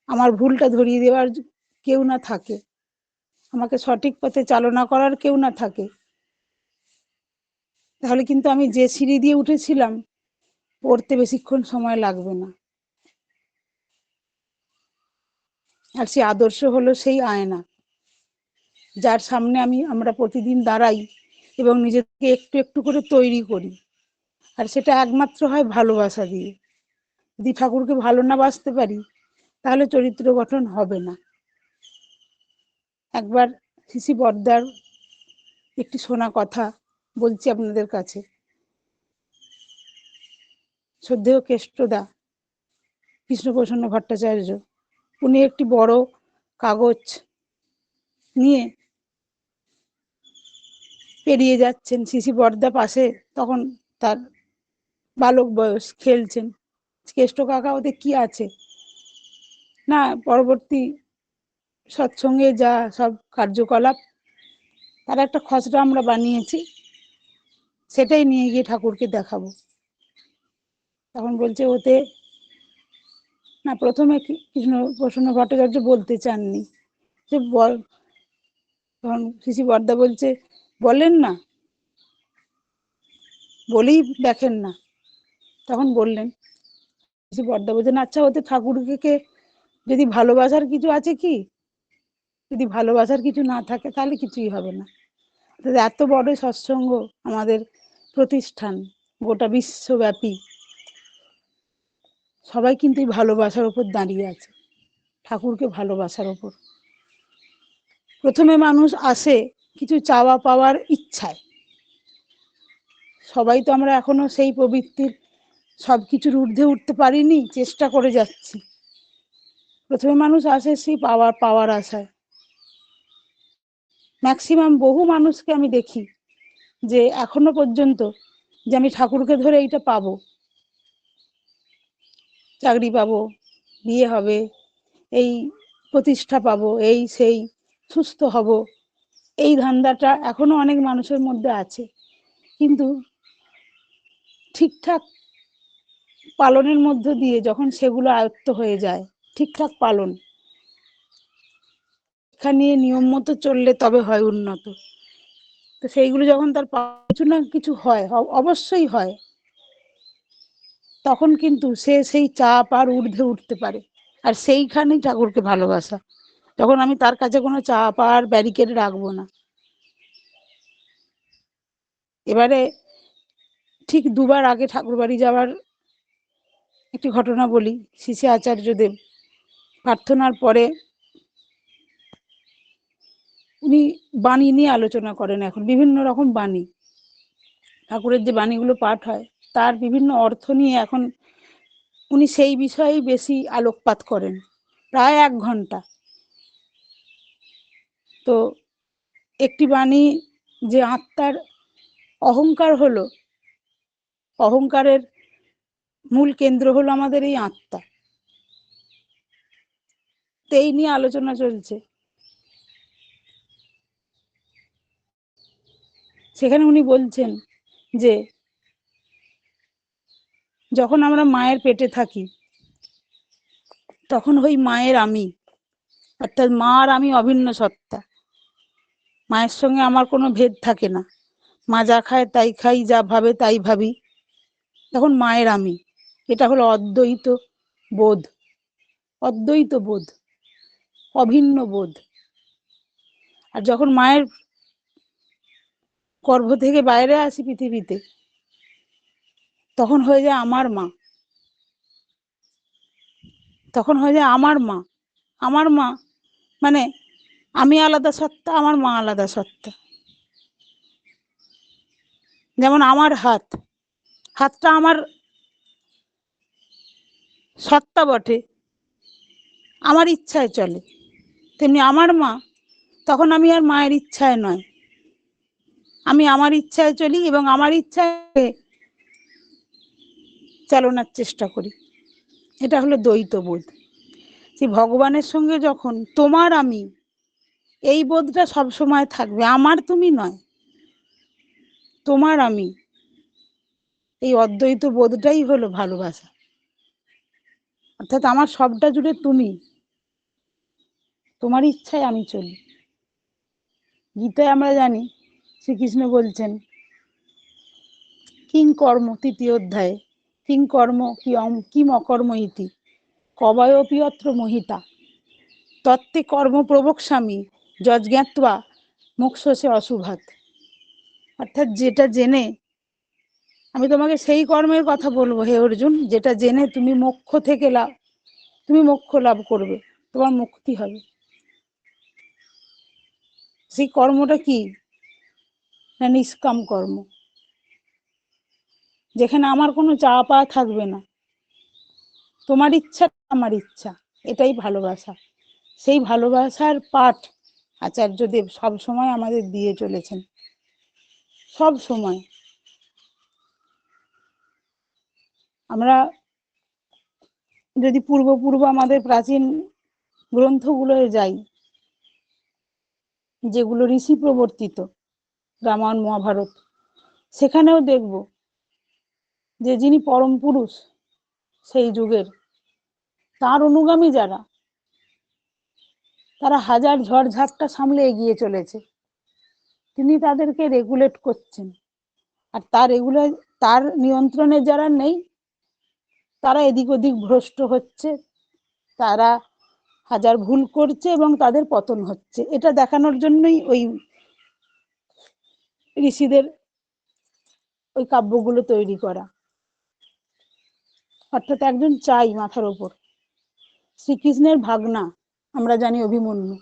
আমার ভুলটা ধরিয়ে দেওয়ার কেউ না থাকে, আমাকে সঠিক পথে চালনা করার কেউ না থাকে, তাহলে কিন্তু আমি যে সিঁড়ি দিয়ে উঠেছিলাম পড়তে বেশিক্ষণ সময় লাগবে না। আর সেই আদর্শ হলো সেই আয়না, যার সামনে আমরা প্রতিদিন দাঁড়াই এবং নিজেকে একটু একটু করে তৈরি করি। আর সেটা একমাত্র হয় ভালোবাসা দিয়ে। যদি ঠাকুরকে ভালো না বাসতে পারি তাহলে চরিত্র গঠন হবে না। একবার শিশি বর্দার একটি শোনা কথা বলছি আপনাদের কাছে। শ্রদ্ধেয় কেষ্টদা কৃষ্ণপ্রসন্ন ভট্টাচার্য, উনি একটি বড় কাগজ নিয়ে পেরিয়ে যাচ্ছেন, শিশি বর্দা পাশে তখন তার বালক বয়স, খেলছেন। কেষ্ট কাকা, ওতে কি আছে না, পরবর্তী সৎসঙ্গে যা সব কার্যকলাপ তার একটা খসড়া আমরা বানিয়েছি, সেটাই নিয়ে গিয়ে ঠাকুরকে দেখাবো। তখন বলছে ওতে না, প্রথমে কৃষ্ণপ্রসন্ন ভট্টাচার্য বলতে চাননি যে বল, তখন শিশি বর্দা বলছে বলেন না, বলেই দেখেন না। তখন বললেন, শিশি বর্দা বলছেন আচ্ছা ওতে ঠাকুরকে যদি ভালোবাসার কিছু আছে কি, যদি ভালোবাসার কিছু না থাকে তাহলে কিছুই হবে না। এত বড় সৎসঙ্গ আমাদের প্রতিষ্ঠান, গোটা বিশ্বব্যাপী সবাই কিন্তু এই ভালোবাসার উপর দাঁড়িয়ে আছে, ঠাকুরকে ভালোবাসার উপর। প্রথমে মানুষ আসে কিছু চাওয়া পাওয়ার ইচ্ছায়, সবাই তো আমরা এখনো সেই প্রবৃত্তির সবকিছুর ঊর্ধ্বে উঠতে পারিনি, চেষ্টা করে যাচ্ছি। প্রথমে মানুষ আসে সেই পাওয়ার আশায়। ম্যাক্সিমাম বহু মানুষকে আমি দেখি যে এখনো পর্যন্ত যে আমি ঠাকুরকে ধরে এইটা পাবো, চাকরি পাবো, বিয়ে হবে, এই প্রতিষ্ঠা পাবো, এই সেই, সুস্থ হব, এই ধান্দাটা এখনো অনেক মানুষের মধ্যে আছে। কিন্তু ঠিকঠাক পালনের মধ্য দিয়ে যখন সেগুলো আয়ত্ত হয়ে যায়, ঠিকঠাক পালন এখানে নিয়ম মতো চললে তবে হয় উন্নত। তো সেইগুলো যখন তার কিছু না কিছু হয়, অবশ্যই হয়, তখন কিন্তু সে সেই চাপ আর ঊর্ধ্বে উঠতে পারে। আর সেইখানেই ঠাকুরকে ভালোবাসা, তখন আমি তার কাছে কোনো চাপ আর ব্যারিকেড রাখবো না। এবারে ঠিক দুবার আগে ঠাকুর বাড়ি যাওয়ার একটি ঘটনা বলি। শিশি আচার্যদেব প্রার্থনার পরে উনি বাণী নিয়ে আলোচনা করেন, এখন বিভিন্ন রকম বাণী, ঠাকুরের যে বাণীগুলো পাঠ হয় তার বিভিন্ন অর্থ নিয়ে এখন উনি সেই বিষয়েই বেশি আলোকপাত করেন, প্রায় 1 ঘন্টা। তো একটি বাণী, যে আত্মার অহংকার হলো, অহংকারের মূল কেন্দ্র হলো আমাদের এই আত্মা, তো এই নিয়ে আলোচনা চলছে। সেখানে উনি বলছেন যে যখন আমরা মায়ের পেটে থাকি তখন ওই মায়ের আমি, অর্থাৎ মা আর আমি অভিন্ন সত্তা, মায়ের সঙ্গে আমার কোনো ভেদ থাকে না, মা যা খায় তাই খাই, যা ভাবে তাই ভাবি, তখন মায়ের আমি, এটা হলো অদ্বৈত বোধ, অদ্বৈত বোধ, অভিন্ন বোধ। আর যখন মায়ের গর্ভ থেকে বাইরে আসি পৃথিবীতে, তখন হয়ে যায় আমার মা, তখন হয়ে যায় আমার মা। আমার মা মানে আমি আলাদা সত্তা, আমার মা আলাদা সত্তা। যেমন আমার হাত, হাতটা আমার সত্তা বটে, আমার ইচ্ছায় চলে, তেমনি আমার মা, তখন আমি আর মায়ের ইচ্ছায় নয়, আমি আমার ইচ্ছায় চলি এবং আমার ইচ্ছায় চালনার চেষ্টা করি। এটা হলো দ্বৈত বোধ। সেই ভগবানের সঙ্গে যখন তোমার আমি, এই বোধটা সব সময় থাকবে, আমার তুমি নয়, তোমার আমি, এই অদ্বৈত বোধটাই হলো ভালোবাসা। অর্থাৎ আমার সবটা জুড়ে তুমি, তোমার ইচ্ছায় আমি চলি। গীতায় আমরা জানি শ্রীকৃষ্ণ বলছেন কিং কর্ম, তৃতীয় অধ্যায়ে, কিং কর্ম কিম অকর্ম ইতি কবয়োপি অত্র মোহিতা তত্ত্বে কর্ম প্রবক্ষ্যামি যজ্ঞাত্বা মোক্ষসে অশুভাৎ। অর্থাৎ যেটা জেনে, আমি তোমাকে সেই কর্মের কথা বলবো হে অর্জুন, যেটা জেনে তুমি মোক্ষ লাভ করবে, তোমার মুক্তি হবে। সেই কর্মটা কি না? নিষ্কাম কর্ম, যেখানে আমার কোনো চাওয়া পাওয়া থাকবে না, তোমার ইচ্ছা আমার ইচ্ছা, এটাই ভালোবাসা। সেই ভালোবাসার পাঠ আচার্যদেব সব সময় আমাদের দিয়ে চলেছেন, সব সময়। আমরা যদি পূর্ব আমাদের প্রাচীন গ্রন্থগুলো যাই, যেগুলো ঋষি প্রবর্তিত, রামায়ণ মহাভারত, সেখানেও দেখব যে যিনি পরম পুরুষ সেই যুগের, তার অনুগামী যারা, তারা হাজার ঝড় ঝাপটা সামলে এগিয়ে চলেছে। তিনি তাদেরকে রেগুলেট করছেন, আর তার নিয়ন্ত্রণে যারা নেই, তারা এদিক ওদিক ভ্রষ্ট হচ্ছে, তারা হাজার ভুল করছে এবং তাদের পতন হচ্ছে। এটা দেখানোর জন্যই ওই ঋষিদের ওই কাব্যগুলো তৈরি করা। অর্থাৎ একজন চাই মাথার ওপর, শ্রীকৃষ্ণের ভাগনা আমরা জানি অভিমন্যু,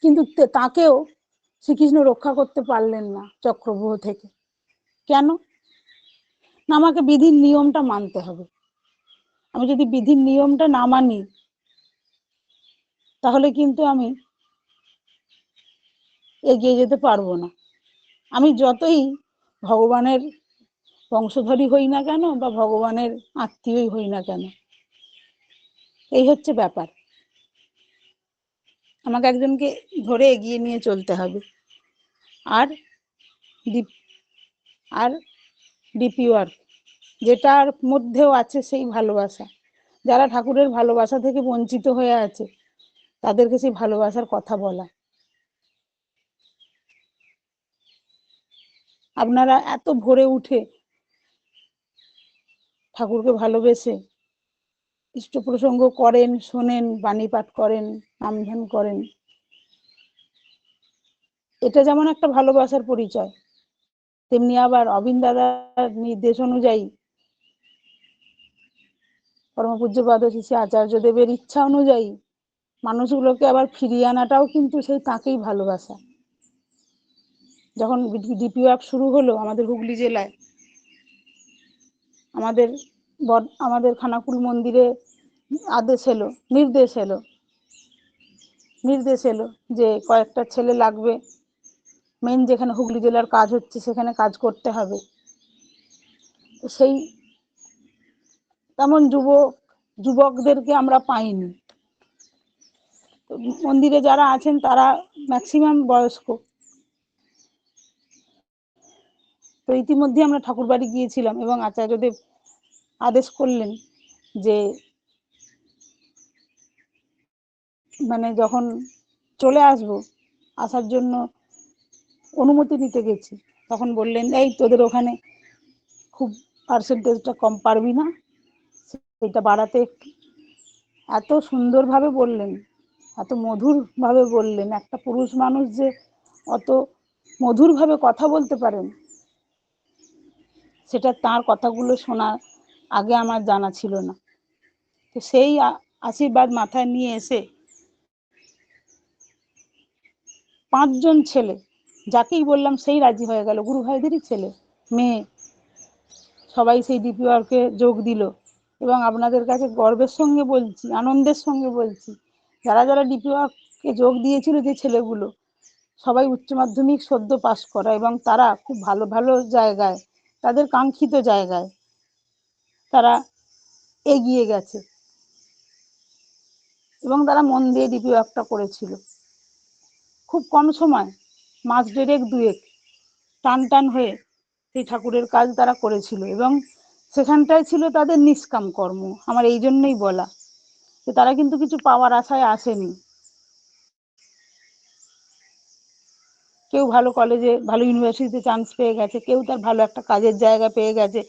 কিন্তু তাকেও শ্রীকৃষ্ণ রক্ষা করতে পারলেন না চক্রব্যূহ থেকে। কেন না? আমাকে বিধির নিয়মটা মানতে হবে। আমি যদি বিধির নিয়মটা না মানি, তাহলে কিন্তু আমি এগিয়ে যেতে পারবো না। আমি যতই ভগবানের বংশধরী হই না কেন বা ভগবানের আত্মীয়ই হই না কেন, এই হচ্ছে ব্যাপার। আমাকে একজনকে ধরে এগিয়ে নিয়ে চলতে হবে। আর আর ডিপি ওয়ার্ক, যেটার মধ্যেও আছে সেই ভালোবাসা। যারা ঠাকুরের ভালোবাসা থেকে বঞ্চিত হয়ে আছে, তাদেরকে সেই ভালোবাসার কথা বলা। আপনারা এত ভোরে উঠে ঠাকুরকে ভালোবেসে ইষ্ট প্রসঙ্গ করেন, শোনেন, বাণী পাঠ করেন, নাম ধ্যান করেন, এটা যেমন একটা ভালোবাসার পরিচয়, তেমনি আবার অবিন দাদার নির্দেশ অনুযায়ী, পরমপূজ্যপাদ শ্রী আচার্যদেবের ইচ্ছা অনুযায়ী মানুষগুলোকে আবার ফিরিয়ে আনাটাও কিন্তু সেই তাকেই ভালোবাসা। যখন ডিপি ওয়ার্ক শুরু হলো আমাদের হুগলি জেলায়, আমাদের খানাকুল মন্দিরে নির্দেশ এলো যে কয়েকটা ছেলে লাগবে, মেন যেখানে হুগলি জেলার কাজ হচ্ছে সেখানে কাজ করতে হবে। সেই তেমন যুবকদেরকে আমরা পাইনি। মন্দিরে যারা আছেন তারা ম্যাক্সিমাম বয়স্ক। তো ইতিমধ্যে আমরা ঠাকুর বাড়ি গিয়েছিলাম এবং আচার্যদেব আদেশ করলেন যে মানে যখন চলে আসার জন্য অনুমতি নিতে গেছি, তখন বললেন এই তোদের ওখানে খুব পার্সেন্টেজটা কম, পারবি না, সেটা বাড়াতে। এত সুন্দরভাবে বললেন, এত মধুরভাবে বললেন। একটা পুরুষ মানুষ যে অত মধুরভাবে কথা বলতে পারেন, সেটা তার কথাগুলো শোনা আগে আমার জানা ছিল না। তো সেই আশীর্বাদ মাথায় নিয়ে এসে 5 জন ছেলে, যাকেই বললাম সেই রাজি হয়ে গেল, গুরু ভাইদেরই ছেলে মেয়ে, সবাই সেই ডিপি ওয়ার্কে যোগ দিল। এবং আপনাদের কাছে গর্বের সঙ্গে বলছি, আনন্দের সঙ্গে বলছি, যারা যারা ডিপি ওয়ার্কে যোগ দিয়েছিল, যে ছেলেগুলো সবাই উচ্চ মাধ্যমিক সদ্য পাস করা, এবং তারা খুব ভালো ভালো জায়গায়, তাদের কাঙ্ক্ষিত জায়গায় তারা এগিয়ে গেছে এবং তারা মন দিয়ে ডিপি ওয়ার্কটা করেছিল। খুব কম সময়, মাস দেড়েক দুয়েক টান হয়ে সেই ঠাকুরের কাজ তারা করেছিল এবং সেখানটায় ছিল তাদের নিষ্কাম কর্ম। আমার এই জন্যই বলা তারা কিন্তু কিছু পাওয়ার আশায় আসেনি। কেউ ভালো কলেজে ভালো ইউনিভার্সিটিতে চান্স পেয়ে গেছে, কেউ তার ভালো একটা কাজের জায়গা পেয়ে গেছে,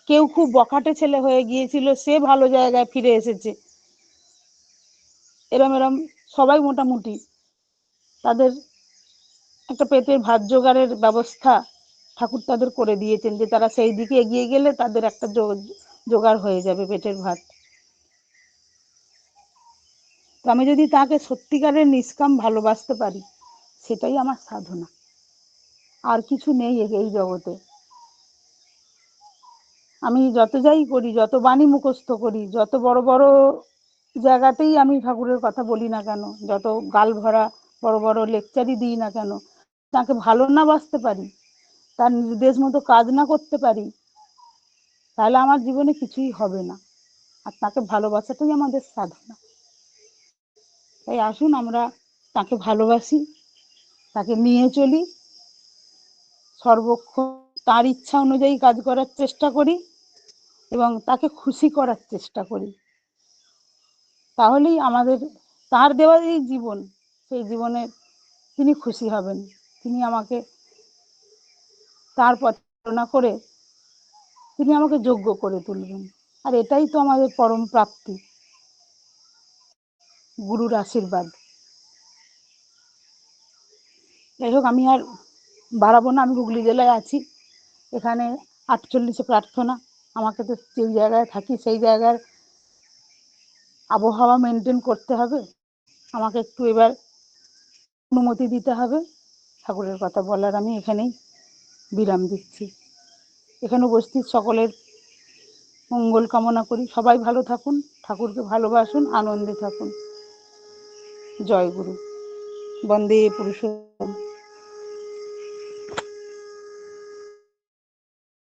কেউ খুব বখাটে ছেলে হয়ে গিয়েছিল, সে ভালো জায়গায় ফিরে এসেছে। এরম এরম সবাই মোটামুটি তাদের একটা পেটের ভাত জোগাড়ের ব্যবস্থা ঠাকুর তাদের করে দিয়েছেন, যে তারা সেই দিকে এগিয়ে গেলে তাদের একটা জোগাড় হয়ে যাবে পেটের ভাত। তো আমি যদি তাকে সত্যিকারের নিষ্কাম ভালোবাসতে পারি, সেটাই আমার সাধনা, আর কিছু নেই এই জগতে। আমি যত যাই করি, যত বাণী মুখস্থ করি, যত বড় বড় জায়গাতেই আমি ঠাকুরের কথা বলি না কেন, যত গাল ভরা বড় বড় লেকচারই দিই না কেন, তাকে ভালো না বাসতে পারি, তার নির্দেশ মতো কাজ না করতে পারি, তাহলে আমার জীবনে কিছুই হবে না। আর তাকে ভালোবাসাটাই আমাদের সাধনা। তাই আসুন আমরা তাকে ভালোবাসি, তাকে নিয়ে চলি, সর্বক্ষণ তার ইচ্ছা অনুযায়ী কাজ করার চেষ্টা করি এবং তাকে খুশি করার চেষ্টা করি। তাহলেই আমাদের তার দেওয়া এই জীবন, সেই জীবনে তিনি খুশি হবেন, তিনি আমাকে তার পথে চালনা করে তিনি আমাকে যোগ্য করে তুলবেন। আর এটাই তো আমাদের পরম প্রাপ্তি, গুরুর আশীর্বাদ। যাই হোক, আমি আর বাড়াবো না, আমি হুগলি জেলায় আছি, এখানে 48-এ প্রার্থনা। আমাকে তো যেই জায়গায় থাকি সেই জায়গার আবহাওয়া মেনটেন করতে হবে, আমাকে একটু এবার অনুমতি দিতে হবে। ঠাকুরের কথা বলার আমি এখানেই বিরাম দিচ্ছি। এখানে উপস্থিত সকলের মঙ্গল কামনা করি, সবাই ভালো থাকুন, ঠাকুরকে ভালোবাসুন, আনন্দে থাকুন। জয় গুরু। বন্দে পুরুষোত্তম।